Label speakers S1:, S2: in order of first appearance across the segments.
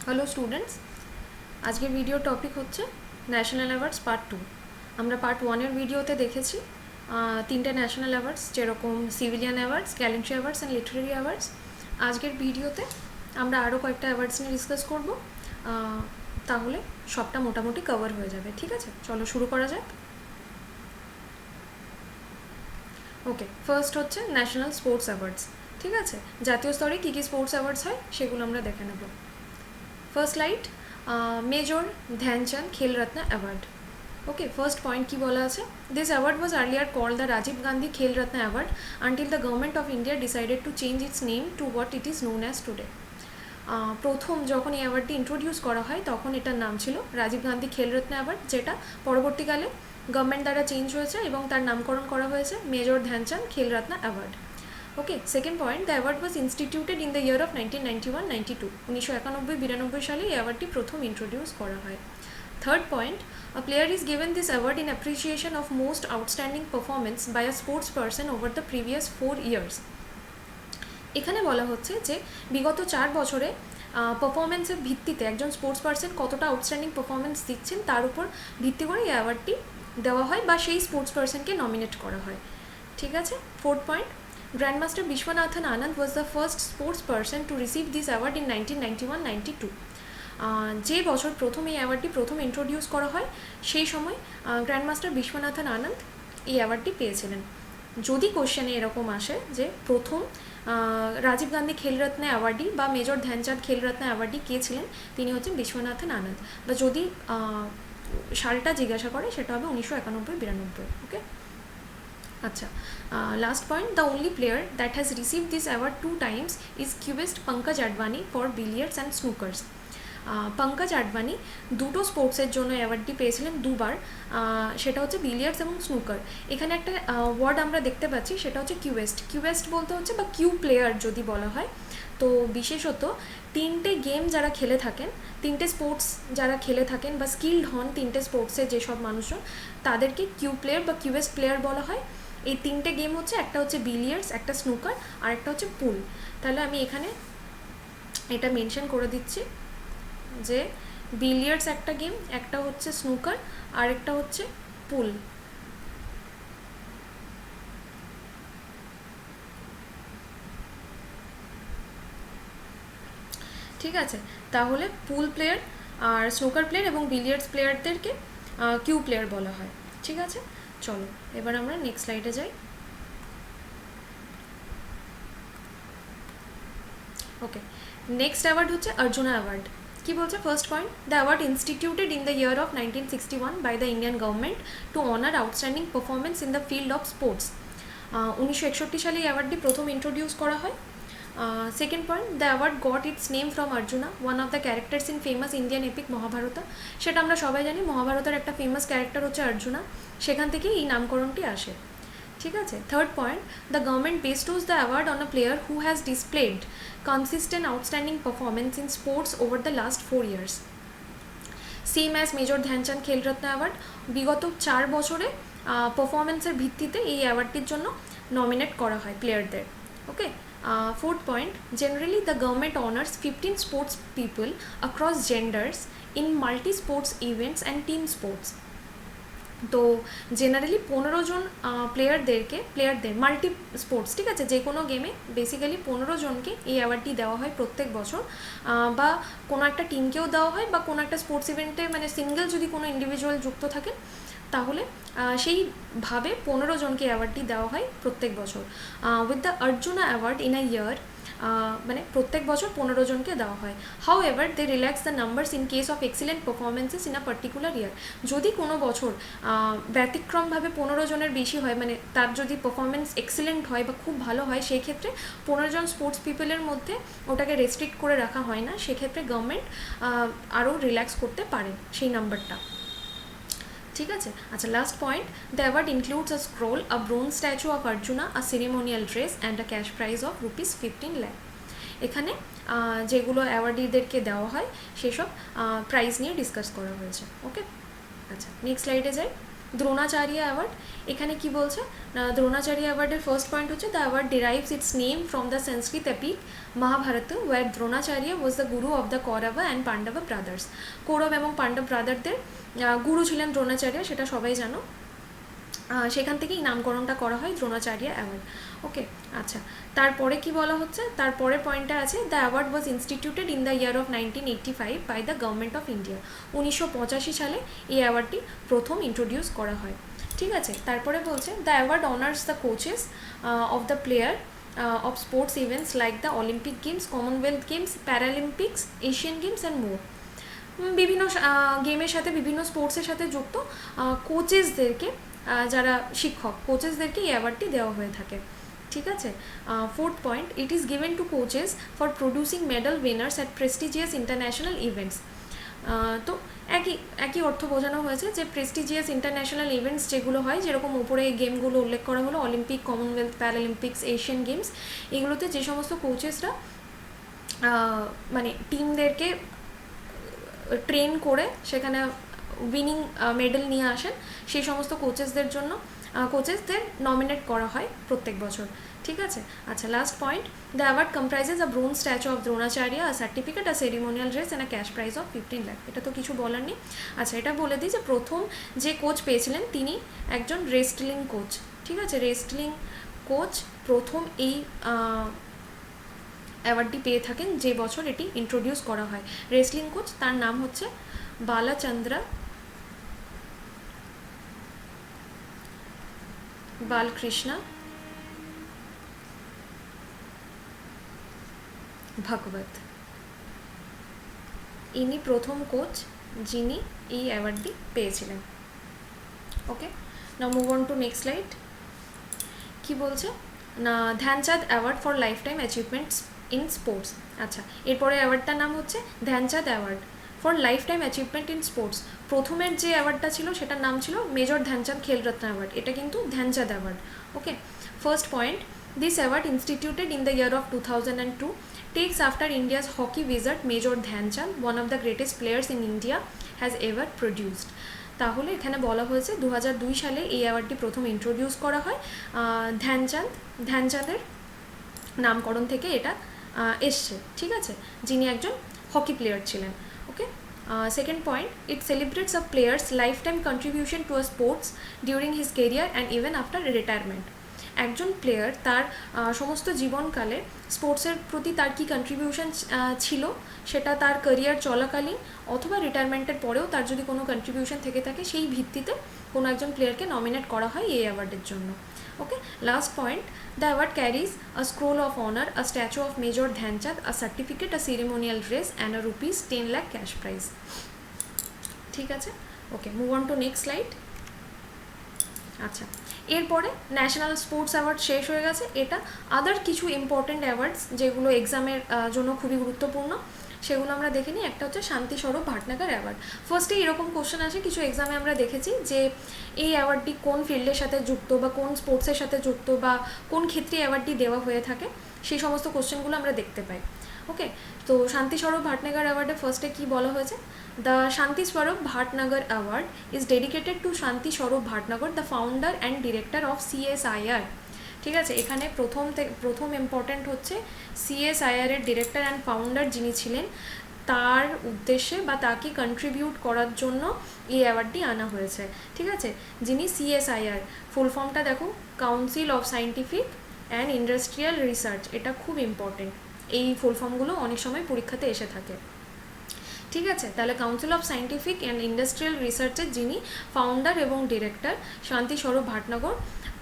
S1: Hello students, আজকের video topic হচ্ছে national awards part 2। আমরা পার্ট 1-এর ভিডিওতে দেখেছি তিনটে ন্যাশনাল অ্যাওয়ার্ডস, যেরকম civilian awards, gallantry awards and literary awards. আজকের ভিডিওতে আমরা আরও কয়েকটা অ্যাওয়ার্ডস নিয়ে ডিসকাস করব, তাহলে সবটা মোটামুটি কভার হয়ে যাবে। ঠিক আছে, চলো শুরু করা যাক। ওকে, ফার্স্ট হচ্ছে ন্যাশনাল স্পোর্টস অ্যাওয়ার্ডস। ঠিক আছে, জাতীয় স্তরে কী কী স্পোর্টস অ্যাওয়ার্ডস হয় সেগুলো আমরা দেখে নেব। First light, major Dhyanchand Khel Ratna award. Okay, first point কি বলা আছে? This award was earlier called the Rajiv Gandhi Khel Ratna award until the government of India decided to change its name to what it is known as today. প্রথম যখন এই অ্যাওয়ার্ডটি introduce করা হয় তখন এটার নাম ছিল রাজীব গান্ধী খেলরত্ন অ্যাওয়ার্ড, যেটা পরবর্তীকালে গভর্নমেন্ট দ্বারা চেঞ্জ হয়েছে এবং তার নামকরণ করা হয়েছে major Dhyanchand Khel Ratna award. Okay, second point, the award was instituted in the year of 1991-92। 1991-92 সালে এই অ্যাওয়ার্ডটি প্রথম ইন্ট্রোডিউস করা হয়। Third point, a player is given this award in appreciation of most outstanding performance by a sports person over the previous 4 years. এখানে বলা হচ্ছে যে বিগত 4 বছরে পারফরমেন্সের ভিত্তিতে একজন স্পোর্টস পার্সন কতটা আউটস্ট্যান্ডিং পারফরমেন্স দিচ্ছেন তার উপর ভিত্তি করে এই অ্যাওয়ার্ডটি দেওয়া হয় বা সেই স্পোর্টস পার্সনকে নমিনেট করা হয়। ঠিক আছে, fourth point, Grandmaster Vishwanathan Anand was the first sports person to receive this award in 1991-92. যে বছর প্রথম এই অ্যাওয়ার্ডটি প্রথম ইন্ট্রোডিউস করা হয় সেই সময় গ্র্যান্ডমাস্টার বিশ্বনাথন আনন্দ এই অ্যাওয়ার্ডটি পেয়েছিলেন। যদি কোশ্চেনে এরকম আসে যে প্রথম রাজীব গান্ধী খেলরত্ন অ্যাওয়ার্ডি বা মেজর ধ্যানচাঁদ খেলরত্ন অ্যাওয়ার্ডি কে ছিলেন, তিনি হচ্ছেন বিশ্বনাথন আনন্দ, বা যদি সালটা জিজ্ঞাসা করে সেটা হবে 1991-92। ওকে, আচ্ছা, last point, the only player that has receive this award 2 times is cueist Pankaj Advani for billiards and snookers. Pankaj Advani দুটো স্পোর্টসের জন্য অ্যাওয়ার্ডটি পেয়েছিলেন দুবার, সেটা হচ্ছে বিলিয়ার্ডস এবং স্নুকার। এখানে একটা ওয়ার্ড আমরা দেখতে পাচ্ছি, সেটা হচ্ছে কিউয়েস্ট। কিউয়েস্ট বলতে হচ্ছে বা কিউ প্লেয়ার যদি বলা হয়, তো বিশেষত তিনটে গেম যারা খেলে থাকেন, তিনটে স্পোর্টস যারা খেলে থাকেন বা স্কিল্ড হন তিনটে স্পোর্টসে যেসব মানুষজন, তাদেরকে কিউ প্লেয়ার বা কিউয়েস্ট প্লেয়ার বলা হয়। এই তিনটে গেম হচ্ছে, একটা হচ্ছে বিলিয়ার্ডস, একটা স্নুকার আর একটা হচ্ছে পুল। তাহলে আমি এখানে এটা মেনশন করে দিচ্ছি যে বিলিয়ার্ডস একটা গেম, একটা হচ্ছে স্নুকার আর একটা হচ্ছে পুল। ঠিক আছে, তাহলে পুল প্লেয়ার আর স্নুকার প্লেয়ার এবং বিলিয়ার্ডস প্লেয়ারদেরকে কিউ প্লেয়ার বলা হয়। ঠিক আছে, চলো এবার আমরা নেক্সট স্লাইডে যাই। ওকে, নেক্সট অ্যাওয়ার্ড হচ্ছে অর্জুনা অ্যাওয়ার্ড। কি বলছে first point, the award instituted in the year of 1961 by the Indian government to honour outstanding performance in the field of sports. 1961 সালে এই অ্যাওয়ার্ডটি প্রথম ইন্ট্রোডিউস করা হয়। Second point, the award got its name from Arjuna, one of the characters in famous Indian epic Mahabharata. সেটা আমরা সবাই জানি, মহাভারতের একটা ফেমাস ক্যারেক্টার হচ্ছে অর্জুনা, সেখান থেকে এই নামকরণটি আসে। ঠিক আছে, third point, the government bestows the award on a player who has displayed consistent outstanding performance in sports over the last 4 years. Same as major Dhyanchand Khel Ratna award, বিগত 4 বছরে পারফরমেন্সের ভিত্তিতে এই অ্যাওয়ার্ডটির জন্য নমিনেট করা হয় প্লেয়ারদের। Okay, fourth point, generally the government honours 15 sports people across genders in multi sports events and team sports. তো জেনারেলি 15 জন প্লেয়ারদের মাল্টি স্পোর্টস, ঠিক আছে, যে কোনো গেমে বেসিক্যালি 15 জনকে এই অ্যাওয়ার্ডটি দেওয়া হয় প্রত্যেক বছর, বা কোনো একটা টিমকেও দেওয়া হয়, বা কোনো একটা স্পোর্টস ইভেন্টে মানে সিঙ্গেল যদি কোনো ইন্ডিভিজুয়াল যুক্ত থাকে তাহলে সেইভাবে 15 জনকে অ্যাওয়ার্ডটি দেওয়া হয় প্রত্যেক বছর। With the Arjuna award in a year, মানে প্রত্যেক বছর 15 জনকে দেওয়া হয়। However they relax the numbers in case of excellent performances in a particular year. যদি কোনো বছর ব্যতিক্রমভাবে 15 জনের বেশি হয়, মানে তার যদি পারফরমেন্স এক্সিলেন্ট হয় বা খুব ভালো হয়, সেই ক্ষেত্রে 15 জন স্পোর্টস পিপলের মধ্যে ওটাকে রেস্ট্রিক্ট করে রাখা হয় না, সেক্ষেত্রে গভর্নমেন্ট আরও রিল্যাক্স করতে পারে সেই নাম্বারটা। ঠিক আছে, আচ্ছা, last point, the award includes a scroll, a bronze statue of Arjuna, a ceremonial dress and a cash prize of ₹15 lakh. এখানে যেগুলো অ্যাওয়ার্ডিদেরকে দেওয়া হয় সেসব প্রাইজ নিয়ে ডিসকাস করা হয়েছে। ওকে, আচ্ছা, নেক্সট স্লাইডে যাই। দ্রোণাচার্য অ্যাওয়ার্ড, এখানে কি বলছে না, দ্রোণাচার্য অ্যাওয়ার্ডের ফার্স্ট পয়েন্ট হচ্ছে the award derives its name from the Sanskrit epic Mahabharata where Dronacharya was the guru of the Kaurav and Pandav brothers. Kaurav এবং পাণ্ডব ব্রাদারদের গুরু ছিলেন দ্রোণাচার্য, সেটা সবাই জানো। সেখান থেকেই নামকরণটা করা হয় দ্রোণাচার্য অ্যাওয়ার্ড। ওকে, আচ্ছা, তারপরে কি বলা হচ্ছে, তারপরে পয়েন্টটা আছে the award was instituted in the year of 1985 by the government of India. 1985 সালে এই অ্যাওয়ার্ডটি প্রথম ইন্ট্রোডিউস করা হয়। ঠিক আছে, তারপরে বলছে the award honours the coaches of the player of sports events like the Olympic games, Commonwealth games, প্যারালিম্পিক্স, Asian games and more. বিভিন্ন গেমের সাথে, বিভিন্ন স্পোর্টসের সাথে যুক্ত কোচেসদেরকে, যারা শিক্ষক, কোচেসদেরকে এই অ্যাওয়ার্ডটি দেওয়া হয়ে থাকে। ঠিক আছে, fourth point, it is given to coaches for producing medal winners at prestigious international events. তো একই অর্থ বোঝানো হয়েছে যে প্রেস্টিজিয়াস ইন্টারন্যাশনাল ইভেন্টস যেগুলো হয়, যেরকম উপরে এই গেমগুলো উল্লেখ করা হলো, অলিম্পিক, কমনওয়েলথ, প্যারালিম্পিক্স, এশিয়ান গেমস, এগুলোতে যে সমস্ত কোচেসরা মানে টিমদেরকে ট্রেন করে সেখানে উইনিং মেডেল নিয়ে আসেন, সেই সমস্ত কোচেসদের নমিনেট করা হয় প্রত্যেক বছর। ঠিক আছে, আচ্ছা, last point, the award comprises a bronze statue of Dronacharya, a certificate, a ceremonial dress and a cash prize of 15 lakh. এটা তো কিছু বলার নেই। আচ্ছা, এটা বলে দিই যে প্রথম যে কোচ পেয়েছিলেন তিনি একজন রেসটলিং কোচ। ঠিক আছে, রেসটলিং কোচ প্রথম এই অ্যাওয়ার্ডটি পেয়ে থাকেন যে বছর এটি ইন্ট্রোডিউস করা হয়। রেসলিং কোচ, তার নাম হচ্ছে বালকৃষ্ণা ভাগবত। ইনি প্রথম কোচ যিনি এই অ্যাওয়ার্ডটি পেয়েছিলেন। ওকে, নাও move on to next slide. কি বলছে না, Dhyanchand award for life time achievements in sports. আচ্ছা, এরপরে অ্যাওয়ার্ডটার নাম হচ্ছে Dhyanchand award for life time achievement in sports. প্রথমের যে অ্যাওয়ার্ডটা ছিল সেটার নাম ছিল মেজর ধ্যানচাঁদ খেলরত্ন অ্যাওয়ার্ড, এটা কিন্তু Dhyan Chand award. Okay, first point, this award instituted in the year of 2002 takes after India's hockey wizard Major Dhyanchand, one of the greatest players in India has ever produced. তাহলে এখানে বলা হয়েছে 2002 সালে এই অ্যাওয়ার্ডটি প্রথম ইন্ট্রোডিউস করা হয়। ধ্যানচাঁদের নামকরণ থেকে এটা এসছে। ঠিক আছে, যিনি একজন হকি প্লেয়ার ছিলেন। Okay, second point, it celebrates a player's lifetime contribution to a sports during his career and even after retirement. একজন প্লেয়ার তার সমস্ত জীবনকালে স্পোর্টসের প্রতি তার কী কন্ট্রিবিউশন ছিল, সেটা তার ক্যারিয়ার চলাকালীন অথবা রিটায়ারমেন্টের পরেও তার যদি কোনো কন্ট্রিবিউশন থেকে থাকে, সেই ভিত্তিতে কোনো একজন প্লেয়ারকে নমিনেট করা হয় এই অ্যাওয়ার্ডের জন্য। ওকে, last point, the award caries a scroll of honour, a statue of major Dhyanchand, a certificate, a ceremonial dress and a rupees 10 lakh cash prize. ঠিক আছে, ওকে, move on to next slide. আচ্ছা, এরপরে ন্যাশনাল স্পোর্টস অ্যাওয়ার্ড শেষ হয়ে গেছে। এটা আদার কিছু important awards যেগুলো এক্সামের জন্য খুবই গুরুত্বপূর্ণ, সেগুলো আমরা দেখে নিই। একটা হচ্ছে শান্তি স্বরূপ ভাটনাগর অ্যাওয়ার্ড। ফার্স্টে এরকম কোশ্চেন আসে কিছু এক্সামে, আমরা দেখেছি যে এই অ্যাওয়ার্ডটি কোন ফিল্ডের সাথে যুক্ত বা কোন স্পোর্টসের সাথে যুক্ত বা কোন ক্ষেত্রে অ্যাওয়ার্ডটি দেওয়া হয়ে থাকে, সেই সমস্ত কোশ্চেনগুলো আমরা দেখতে পাই। ওকে, তো শান্তি স্বরূপ ভাটনাগর অ্যাওয়ার্ডে ফার্স্টে কী বলা হয়েছে, the Shanti Swarup Bhatnagar award is dedicated to Shanti Swarup Bhatnagar, the founder and director of CSIR। ঠিক আছে, এখানে প্রথম ইম্পর্ট্যান্ট হচ্ছে CSIR এর ডিরেক্টর অ্যান্ড ফাউন্ডার যিনি ছিলেন, তার উদ্দেশ্যে বা তাকে কন্ট্রিবিউট করার জন্য এই অ্যাওয়ার্ডটি আনা হয়েছে। ঠিক আছে, যিনি CSIR, ফুল ফর্মটা দেখো, council of scientific and industrial research. এটা খুব ইম্পর্টেন্ট, এই ফুল ফর্মগুলো অনেক সময় পরীক্ষাতে এসে থাকে। ঠিক আছে, তাহলে council of scientific and industrial রিসার্চের যিনি ফাউন্ডার এবং ডিরেক্টর শান্তি স্বরূপ ভাটনাগর,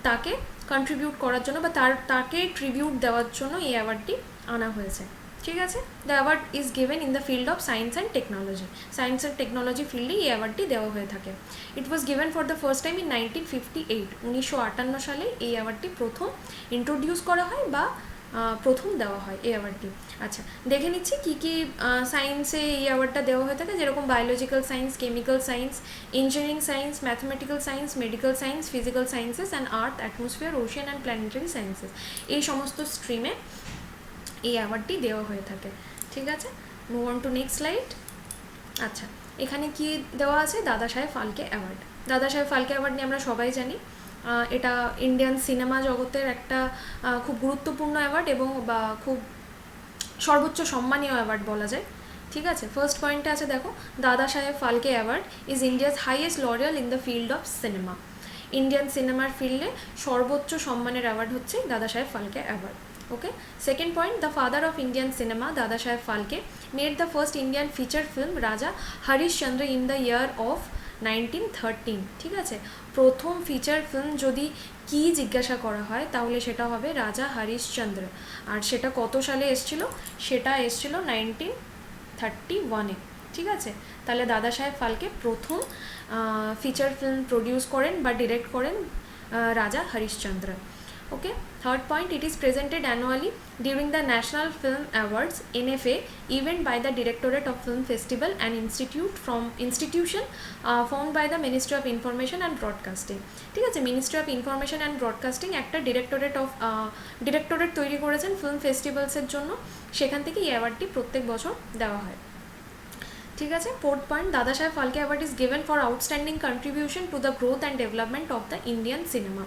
S1: তাকে কন্ট্রিবিউট করার জন্য বা তাকে ট্রিবিউট দেওয়ার জন্য এই অ্যাওয়ার্ডটি আনা হয়েছে। ঠিক আছে, the award is given in the field of science and technology. Science and technology ফিল্ডে এই অ্যাওয়ার্ডটি দেওয়া হয়ে থাকে। It was given for the first time in 1958। 1958 সালে এই অ্যাওয়ার্ডটি প্রথম ইন্ট্রোডিউস করা হয় বা প্রথম দেওয়া হয় এই অ্যাওয়ার্ডটি। আচ্ছা, দেখে নিচ্ছি কী কী সায়েন্সে এই অ্যাওয়ার্ডটা দেওয়া হয়ে থাকে, যেরকম biological science, chemical science, engineering science, mathematical science, medical science, physical sciences and earth, atmosphere, Ocean and planetary sciences, এই সমস্ত স্ট্রিমে এই অ্যাওয়ার্ডটি দেওয়া হয়ে থাকে। ঠিক আছে, move on to next slide. আচ্ছা, এখানে কি দেওয়া আছে, দাদা সাহেব ফালকে অ্যাওয়ার্ড। দাদা সাহেব ফালকে অ্যাওয়ার্ড নিয়ে আমরা সবাই জানি, এটা ইন্ডিয়ান সিনেমা জগতের একটা খুব গুরুত্বপূর্ণ অ্যাওয়ার্ড এবং বা খুব সর্বোচ্চ সম্মানীয় অ্যাওয়ার্ড বলা যায়। ঠিক আছে, ফার্স্ট পয়েন্টে আছে দেখো, Dada Saheb Phalke award is India's highest laurel in the field of cinema. Indian সিনেমার ফিল্ডে সর্বোচ্চ সম্মানের অ্যাওয়ার্ড হচ্ছে Dada Saheb Phalke award. Okay, second point, the father of Indian cinema Dada Saheb Phalke made the first Indian feature film Raja Harishchandra in the year of 1913। ঠিক আছে, প্রথম feature film যদি কি জিজ্ঞাসা করা হয় তাহলে সেটা হবে রাজা হরিশচন্দ্র। আর সেটা কত সালে এসছিল? সেটা এসছিল 1931-এ। ঠিক আছে, তাহলে দাদা সাহেব ফালকে প্রথম ফিচার ফিল্ম প্রডিউস করেন বা ডিরেক্ট করেন Raja Harishchandra. Okay, third point, it is presented annually during the national film awards NFA event by the directorate of film festival and institution found by the ministry of information and broadcasting. ঠিক আছে, ministry of information and broadcasting একটা directorate তৈরি করেছেন film ফেস্টিভ্যালসের জন্য, সেখান থেকে এই অ্যাওয়ার্ডটি প্রত্যেক বছর দেওয়া হয়। ঠিক আছে, ফোর্থ পয়েন্ট, দাদা Saheb Phalke award is given for outstanding contribution to the growth and development of the Indian cinema.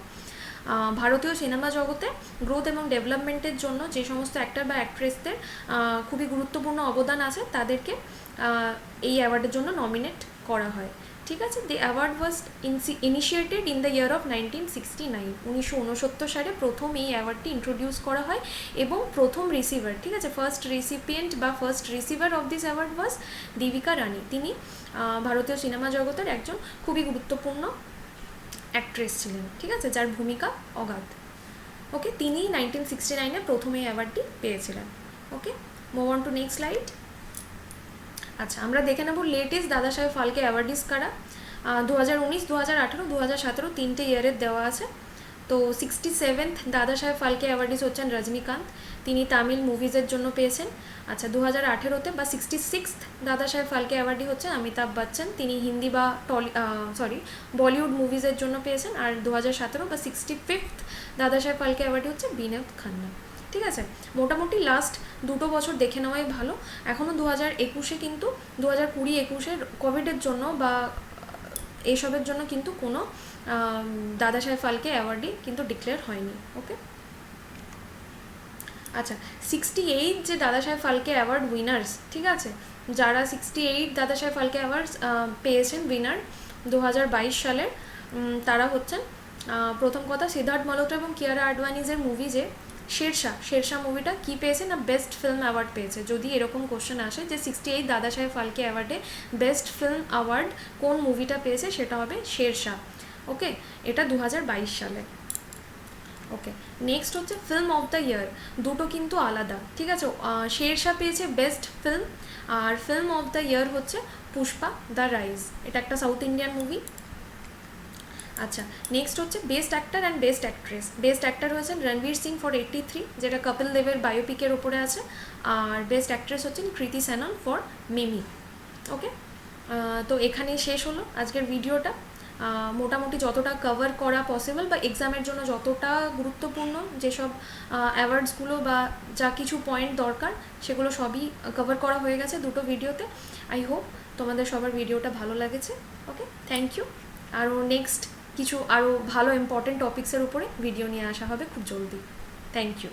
S1: ভারতীয় সিনেমা জগতে গ্রোথ এবং ডেভেলপমেন্টের জন্য যে সমস্ত অ্যাক্টর বা অ্যাক্ট্রেসদের খুবই গুরুত্বপূর্ণ অবদান আছে তাদেরকে এই অ্যাওয়ার্ডের জন্য নমিনেট করা হয়। ঠিক আছে, the award was initiated in the year of 1969। 1969 সালে প্রথম এই অ্যাওয়ার্ডটি ইন্ট্রোডিউস করা হয় এবং প্রথম রিসিভার, ঠিক আছে, ফার্স্ট রিসিপিয়েন্ট বা first receiver of this award was Devika Rani. তিনি ভারতীয় সিনেমা জগতের একজন খুবই গুরুত্বপূর্ণ অ্যাক্ট্রেস ছিলেন। ঠিক আছে, যার ভূমিকা অগাধ। ওকে, তিনি 1969-এ প্রথম এই অ্যাওয়ার্ডটি পেয়েছিলেন। Okay, move on to next slide. আচ্ছা, আমরা দেখে নেব লেটেস্ট দাদা সাহেব ফালকে অ্যাওয়ার্ডিস কারা। 2019, 2018, 2017 তিনটে ইয়ারের দেওয়া আছে। তো 67th দাদা সাহেব ফালকে অ্যাওয়ার্ডিস হচ্ছেন রজনীকান্ত, তিনি তামিল মুভিজের জন্য পেয়েছেন। আচ্ছা, 2018-তে বা 66th দাদা সাহেব ফালকে অ্যাওয়ার্ডি হচ্ছেন অমিতাভ বচ্চন, তিনি হিন্দি বা বলিউড মুভিজের জন্য পেয়েছেন। আর 2017 বা 65th দাদা সাহেব ফালকে অ্যাওয়ার্ডি হচ্ছে বিনোদ খান্না। ঠিক আছে, মোটামুটি লাস্ট দুটো বছর দেখে নেওয়াই ভালো। এখনও 2021-এ কিন্তু 2020-21-এর কোভিডের জন্য বা এইসবের জন্য কিন্তু কোনো দাদা সাহেব ফালকে অ্যাওয়ার্ডই কিন্তু ডিক্লেয়ার হয়নি। ওকে, আচ্ছা, 68 যে দাদা সাহেব ফালকে অ্যাওয়ার্ড উইনার্স, ঠিক আছে, যারা 68 দাদা সাহেব ফালকে অ্যাওয়ার্ডস পেয়েছেন উইনার 2022 সালের, তারা হচ্ছেন প্রথম কথা সিদ্ধার্থ মালহোত্রা এবং কিয়ারা আডবাণীজের মুভি যে শেরশাহ মুভিটা কি পেয়েছে না বেস্ট ফিল্ম অ্যাওয়ার্ড পেয়েছে। যদি এরকম কোশ্চেন আসে যে 68 দাদা Saheb Phalke অ্যাওয়ার্ডে best film award কোন মুভিটা পেয়েছে, সেটা হবে শেরশাহ। ওকে, এটা 2022 সালে। ওকে, নেক্সট হচ্ছে ফিল্ম অফ দ্য ইয়ার, দুটো কিন্তু আলাদা। ঠিক আছে, শেরশাহ পেয়েছে বেস্ট ফিল্ম আর ফিল্ম অফ দ্য ইয়ার হচ্ছে পুষ্পা দ্য রাইজ, এটা একটা সাউথ ইন্ডিয়ান মুভি। আচ্ছা, নেক্সট হচ্ছে best actor and best actress. Best actor হয়েছেন রণবীর সিং ফর 83, যেটা কপিল দেবের বায়োপিকের ওপরে আছে। আর বেস্ট অ্যাক্ট্রেস হচ্ছেন কৃতি সেনন ফর মিমি। ওকে, তো এখানেই শেষ হলো আজকের ভিডিওটা। মোটামুটি যতটা কভার করা পসিবল বা এক্সামের জন্য যতটা গুরুত্বপূর্ণ যেসব অ্যাওয়ার্ডসগুলো বা যা কিছু পয়েন্ট দরকার সেগুলো সবই কভার করা হয়ে গেছে দুটো ভিডিওতে। আই হোপ তোমাদের সবার ভিডিওটা ভালো লেগেছে। ওকে, থ্যাংক ইউ। আরও নেক্সট কিছু আরও ভালো ইম্পর্টেন্ট টপিক্সের উপরে ভিডিও নিয়ে আসা হবে খুব জলদি। Thank you.